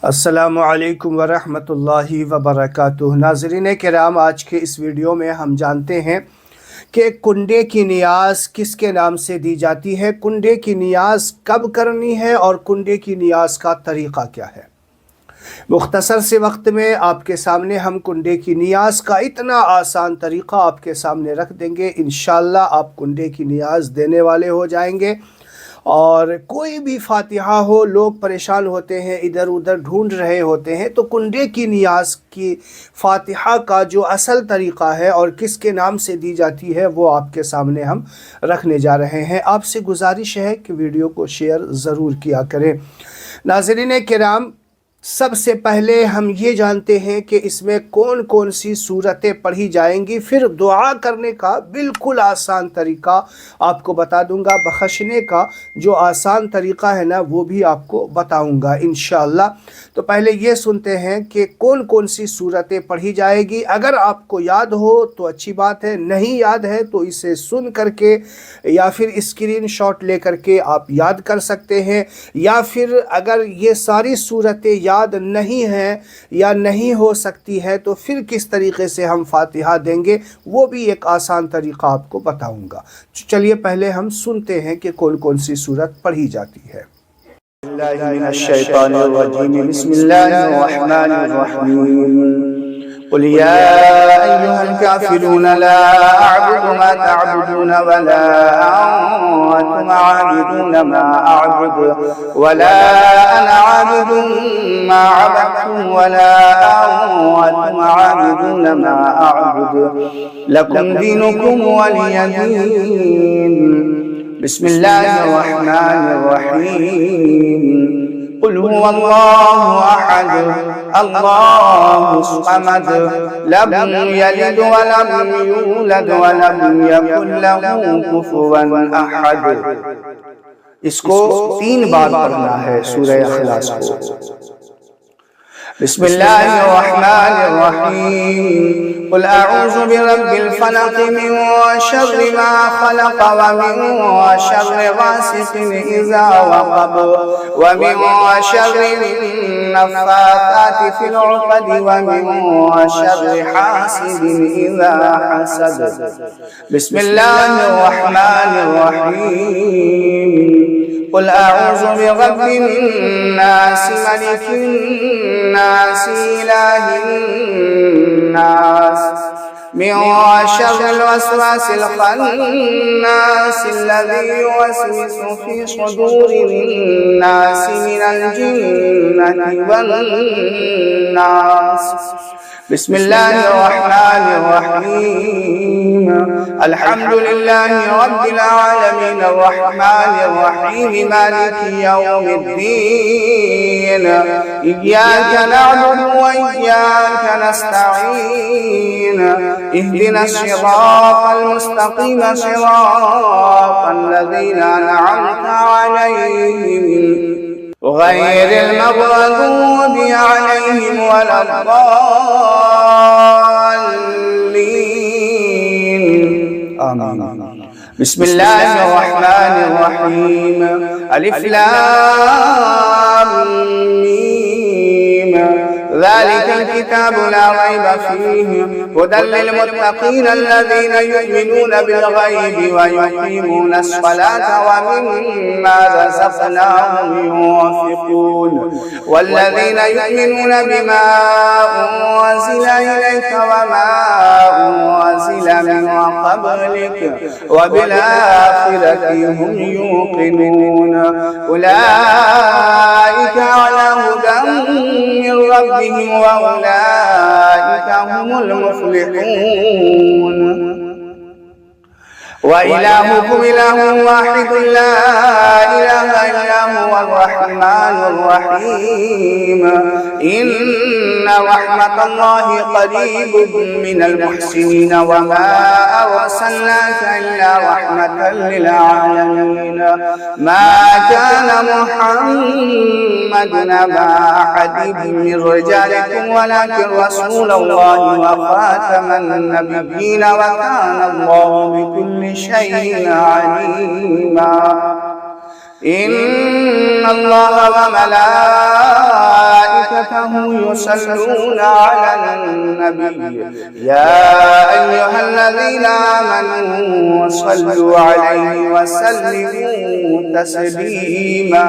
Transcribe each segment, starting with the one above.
السلام علیکم ورحمۃ اللہ وبرکاتہ۔ ناظرین کرام، آج کے اس ویڈیو میں ہم جانتے ہیں کہ کنڈے کی نیاز کس کے نام سے دی جاتی ہے، کنڈے کی نیاز کب کرنی ہے اور کنڈے کی نیاز کا طریقہ کیا ہے۔ مختصر سے وقت میں آپ کے سامنے ہم کنڈے کی نیاز کا اتنا آسان طریقہ آپ کے سامنے رکھ دیں گے، انشاءاللہ آپ کنڈے کی نیاز دینے والے ہو جائیں گے۔ اور کوئی بھی فاتحہ ہو، لوگ پریشان ہوتے ہیں، ادھر ادھر ڈھونڈ رہے ہوتے ہیں، تو کنڈے کی نیاز کی فاتحہ کا جو اصل طریقہ ہے اور کس کے نام سے دی جاتی ہے وہ آپ کے سامنے ہم رکھنے جا رہے ہیں۔ آپ سے گزارش ہے کہ ویڈیو کو شیئر ضرور کیا کریں۔ ناظرین کرام، سب سے پہلے ہم یہ جانتے ہیں کہ اس میں کون کون سی صورتیں پڑھی جائیں گی، پھر دعا کرنے کا بالکل آسان طریقہ آپ کو بتا دوں گا، بخشنے کا جو آسان طریقہ ہے نا وہ بھی آپ کو بتاؤں گا انشاءاللہ۔ تو پہلے یہ سنتے ہیں کہ کون کون سی صورتیں پڑھی جائے گی۔ اگر آپ کو یاد ہو تو اچھی بات ہے، نہیں یاد ہے تو اسے سن کر کے یا پھر اسکرین شاٹ لے کر کے آپ یاد کر سکتے ہیں، یا پھر اگر یہ ساری صورتیں یاد نہیں ہیں یا نہیں ہو سکتی ہے تو پھر کس طریقے سے ہم فاتحہ دیں گے وہ بھی ایک آسان طریقہ آپ کو بتاؤں گا۔ چلیے پہلے ہم سنتے ہیں کہ کون کون سی صورت پڑھی جاتی ہے۔ اللہ من الشیطان الرجیم، بسم اللہ الرحمن الرحیم۔ قل یا ایہا الکافرون لا اعبد ما تعبدون ولا انتم عابدون ما اعبد ولا انا عابد ما عبدتم ولا انتم عابدون ما اعبد لکم دینکم ولی دین۔ بسم اللہ الرحمن الرحیم۔ قل هو اللہ احد اللہ الصمد لم یلد ولم یولد ولم یکن له کفوا احد۔ اس کو 3 بار پڑھنا ہے سورہ اخلاص کو۔ بسم اللہ الرحمن الرحیم۔ قل اعوذ برب الفلق من شر ما خلق ومن شر غاسق اذا وقب ومن شر النفاثات في العقد ومن شر حاسد اذا حسد۔ بسم اللہ الرحمن الرحیم۔ قل اعوذ برب الناس ملك الناس اله الناس من شر الوسواس الخناس الذي يوسوس في صدور الناس من الجنة والناس۔ بسم اللہ الرحمن الرحیم۔ الحمد للہ رب العالمین الرحمن الرحیم مالک یوم الدین۔ ایاک نعبد و ایاک نستعین۔ اہدنا الصراط المستقیم صراط الذین انعمت علیہم غیر المغضوب علیہم ولا الضالین۔ آمین۔ بسم اللہ الرحمن الرحیم۔ الف لام میم۔ ذلك الكتاب لا ريب فيه هدى للمتقين الذين يؤمنون بالغيب ويقيمون الصلاة ومما رزقناهم ينفقون والذين يؤمنون بما أنزل إليك وما أنزل من قبلك وبالآخرة هم يوقنون أولئك على هدى من ربهم وأولئك هم المفلحون۔ وإلهكم إله واحد لا إله إلا هو الرحمن الرحيم۔ إن رحمة الله قريب من المحسنين وما أرسلناك إلا رحمة للعالمين۔ ما كان محمد أبا أحد من رجالكم ولكن رسول الله وخاتم النبيين وكان الله بكل شيء عليما۔ إن الله وملائكته وملائكته يصلون على النبي يا أيها الذين آمنوا صلوا عليه وسلموا تسليما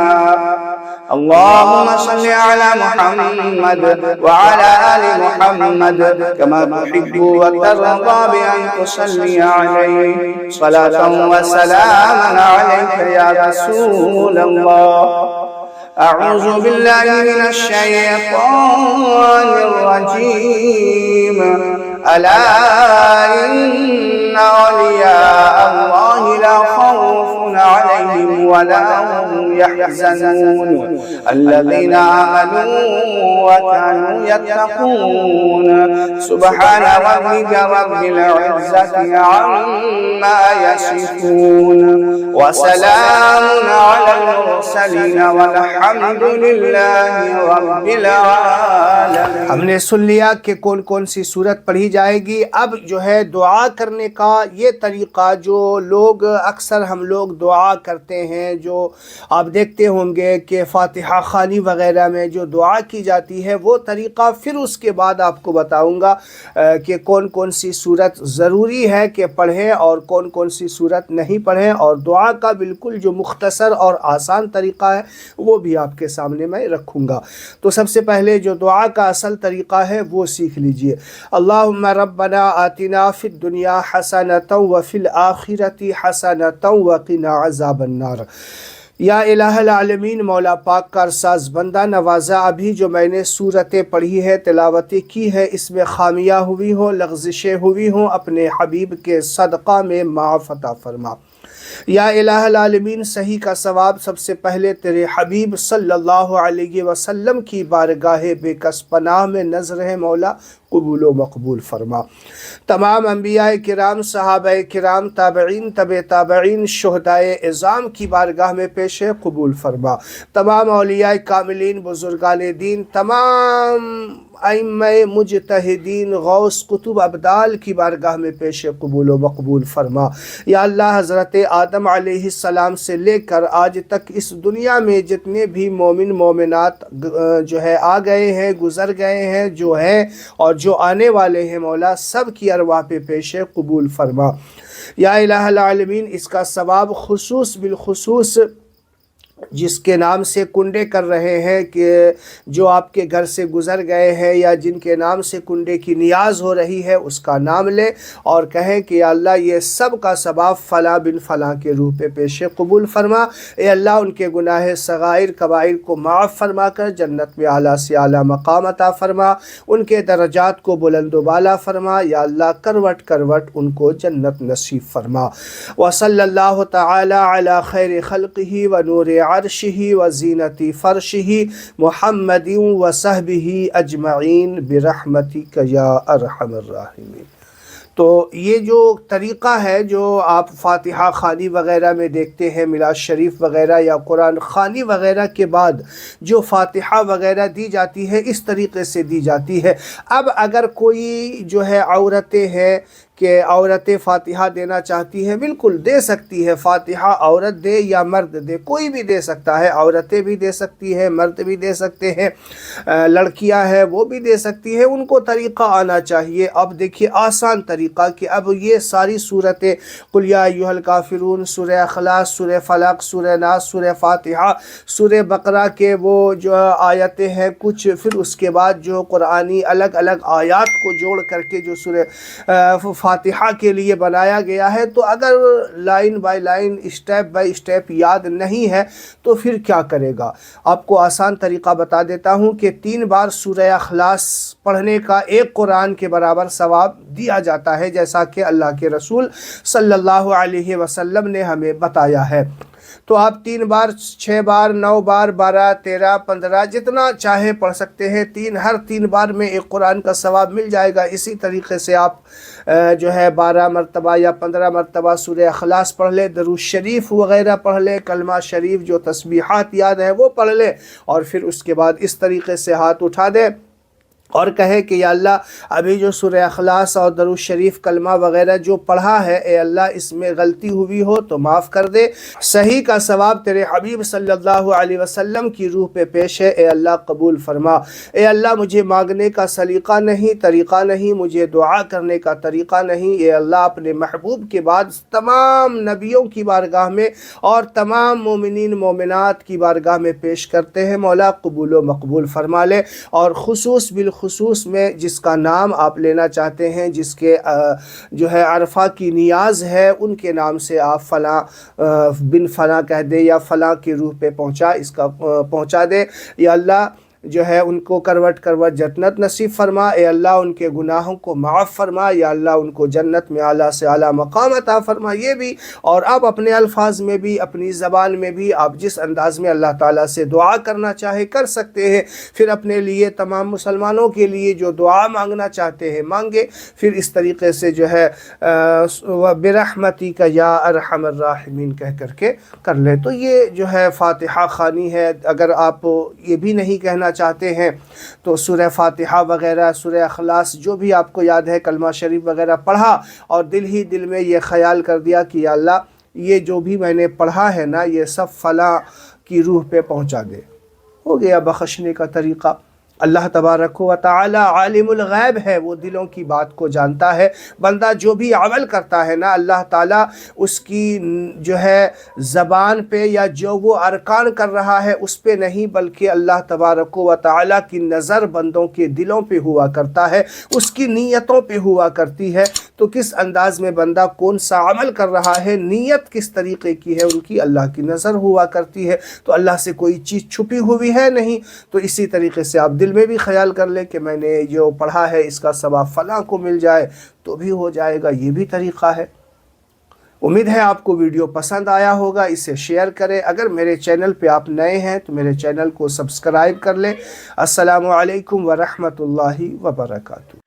اللهم صل على محمد وعلى آل محمد كما تحب وترضى بأن تصلي عليه صلاة وسلاما عليك يا رسول الله أعوذ بالله من الشيطان الرجيم ألا إن أولياء الله لا خوف عليهم ولا هم يحزنون الذين آمنوا وكانوا يتقون سبحان ربك رب العزة عما يصفون وسلام على المرسلين والحمد لله رب العالمين. ہم نے سن لیا کہ کون کون سی صورت پڑھی جائے گی. اب جو ہے دعا کرنے کا یہ طریقہ جو لوگ اکثر ہم لوگ دعا کرتے ہیں، جو آپ دیکھتے ہوں گے کہ فاتحہ خوانی وغیرہ میں جو دعا کی جاتی ہے وہ طریقہ، پھر اس کے بعد آپ کو بتاؤں گا کہ کون کون سی صورت ضروری ہے کہ پڑھیں اور کون کون سی صورت نہیں پڑھیں، اور دعا کا بالکل جو مختصر اور آسان طریقہ ہے وہ بھی آپ کے سامنے میں رکھوں گا. تو سب سے پہلے جو دعا کا اصل طریقہ ہے وہ سیکھ لیجئے. اللہم ربنا آتنا فی الدنیا حسنۃ وفی الآخرۃ حسنۃ وقنا عذاب النار. یا الہ العالمین، مولا پاک کا ساز بندہ نوازا، ابھی جو میں نے صورتیں پڑھی ہے، تلاوتیں کی ہے، اس میں خامیاں ہوئی ہوں، لغزشیں ہوئی ہوں، اپنے حبیب کے صدقہ میں معاف عطا فرما. یا الہ العالمین، صحیح کا ثواب سب سے پہلے تیرے حبیب صلی اللہ علیہ وسلم کی بارگاہ بے کس پناہ میں نظر ہے، مولا قبول و مقبول فرما. تمام انبیاء کرام، صحابہ کرام، تابعین، تبع تابعین، شہدائے عظام کی بارگاہ میں پیش قبول فرما. تمام اولیاء کاملین، بزرگان دین، تمام ائمہ مجتہدین، غوث، قطب، ابدال کی بارگاہ میں پیش قبول و مقبول فرما. یا اللہ، حضرت آدم علیہ السلام سے لے کر آج تک اس دنیا میں جتنے بھی مومن مومنات جو ہے آ گئے ہیں، گزر گئے ہیں، جو ہیں اور جو آنے والے ہیں، مولا سب کی ارواح پہ پیش قبول فرما. یا الہ العالمین، اس کا ثواب خصوص بالخصوص جس کے نام سے کنڈے کر رہے ہیں کہ جو آپ کے گھر سے گزر گئے ہیں یا جن کے نام سے کنڈے کی نیاز ہو رہی ہے، اس کا نام لے اور کہیں کہ یا اللہ یہ سب کا ثواب فلاں بن فلاں کے روح پہ پیش قبول فرما. اے اللہ، ان کے گناہ صغائر کبائر کو معاف فرما کر جنت میں اعلیٰ سے اعلیٰ مقام عطا فرما، ان کے درجات کو بلند و بالا فرما. یا اللہ، کروٹ کروٹ ان کو جنت نصیب فرما. وصلی اللہ تعالی علی خیر خلقہ و نور عرشہ وزینت فرشہ محمد وصحبہ اجمعین برحمتک یا ارحم الراحمین. تو یہ جو طریقہ ہے جو آپ فاتحہ خوانی وغیرہ میں دیکھتے ہیں، میلاد شریف وغیرہ یا قرآن خوانی وغیرہ کے بعد جو فاتحہ وغیرہ دی جاتی ہے، اس طریقے سے دی جاتی ہے. اب اگر کوئی جو ہے عورتیں ہیں کہ عورتیں فاتحہ دینا چاہتی ہیں، بالکل دے سکتی ہے. فاتحہ عورت دے یا مرد دے، کوئی بھی دے سکتا ہے. عورتیں بھی دے سکتی ہیں، مرد بھی دے سکتے ہیں، لڑکیاں ہیں وہ بھی دے سکتی ہے. ان کو طریقہ آنا چاہیے. اب دیکھیے آسان طریقہ کہ اب یہ ساری صورتیں، قل یا ایھا الکافرون، سورہ اخلاص، سورہ فلق، سورہ ناس، سورہ فاتحہ، سورہ بقرہ کے وہ جو آیتیں ہیں کچھ، پھر اس کے بعد جو قرآنی الگ الگ آیات کو جوڑ کر کے جو سورہ فاتحہ کے لیے بنایا گیا ہے. تو اگر line by line, step by step یاد نہیں ہے تو پھر کیا کرے گا؟ آپ کو آسان طریقہ بتا دیتا ہوں کہ 3 بار سورہ اخلاص پڑھنے کا ایک قرآن کے برابر ثواب دیا جاتا ہے، جیسا کہ اللہ کے رسول صلی اللہ علیہ وسلم نے ہمیں بتایا ہے. تو آپ 3 بار، 6 بار، 9 بار، 12، 13، 15 جتنا چاہے پڑھ سکتے ہیں. ہر 3 بار میں ایک قرآن کا ثواب مل جائے گا. اسی طریقے سے آپ جو ہے 12 مرتبہ یا 15 مرتبہ سورہ اخلاص پڑھ لے، درود شریف وغیرہ پڑھ لے، کلمہ شریف جو تسبیحات یاد ہیں وہ پڑھ لے، اور پھر اس کے بعد اس طریقے سے ہاتھ اٹھا دے اور کہے کہ یا اللہ ابھی جو سورہ اخلاص اور درود شریف کلمہ وغیرہ جو پڑھا ہے اے اللہ اس میں غلطی ہوئی ہو تو معاف کر دے، صحیح کا ثواب تیرے حبیب صلی اللہ علیہ وسلم کی روح پہ پیش ہے، اے اللہ قبول فرما۔ اے اللہ مجھے مانگنے کا سلیقہ نہیں، طریقہ نہیں، مجھے دعا کرنے کا طریقہ نہیں، اے اللہ اپنے محبوب کے بعد تمام نبیوں کی بارگاہ میں اور تمام مومنین مومنات کی بارگاہ میں پیش کرتے ہیں، مولا قبول و مقبول فرما لے۔ اور خصوص میں جس کا نام آپ لینا چاہتے ہیں، جس کے جو ہے عرفہ کی نیاز ہے، ان کے نام سے آپ فلاں بن فلاں کہہ دے یا فلاں کی روح پہ پہنچا دے، یا اللہ جو ہے ان کو کروٹ جنت نصیب فرما، اے اللہ ان کے گناہوں کو معاف فرما، یا اللہ ان کو جنت میں اعلیٰ سے اعلیٰ مقام عطا فرما۔ یہ بھی اور آپ اپنے الفاظ میں بھی اپنی زبان میں بھی آپ جس انداز میں اللہ تعالیٰ سے دعا کرنا چاہے کر سکتے ہیں، پھر اپنے لیے تمام مسلمانوں کے لیے جو دعا مانگنا چاہتے ہیں مانگے، پھر اس طریقے سے جو ہے بِرَحْمَتِكَ يَا أَرْحَمَ الرَّاحِمِينَ کہہ کر کے کر لے۔ تو یہ جو ہے فاتحہ خوانی ہے۔ اگر آپ یہ بھی نہیں کہنا چاہتے ہیں تو سورہ فاتحہ وغیرہ، سورہ اخلاص جو بھی آپ کو یاد ہے کلمہ شریف وغیرہ پڑھا اور دل میں یہ خیال کر دیا کہ یا اللہ یہ جو بھی میں نے پڑھا ہے نا یہ سب فلاں کی روح پہ پہنچا دے، ہو گیا بخشنے کا طریقہ۔ اللہ تبارک و تعالی عالم الغیب ہے، وہ دلوں کی بات کو جانتا ہے۔ بندہ جو بھی عمل کرتا ہے نا اللہ تعالیٰ اس کی جو ہے زبان پہ یا جو وہ ارکان کر رہا ہے اس پہ نہیں، بلکہ اللہ تبارک و تعالی کی نظر بندوں کے دلوں پہ ہوا کرتا ہے، اس کی نیتوں پہ ہوا کرتی ہے۔ تو کس انداز میں بندہ کون سا عمل کر رہا ہے، نیت کس طریقے کی ہے، ان کی اللہ کی نظر ہوا کرتی ہے۔ تو اللہ سے کوئی چیز چھپی ہوئی ہے نہیں۔ تو اسی طریقے سے آپ دل میں بھی خیال کر لیں کہ میں نے جو پڑھا ہے اس کا ثواب فلاں کو مل جائے تو بھی ہو جائے گا، یہ بھی طریقہ ہے۔ امید ہے آپ کو ویڈیو پسند آیا ہوگا، اسے شیئر کریں۔ اگر میرے چینل پہ آپ نئے ہیں تو میرے چینل کو سبسکرائب کر لیں۔ السلام علیکم ورحمۃ اللہ وبرکاتہ۔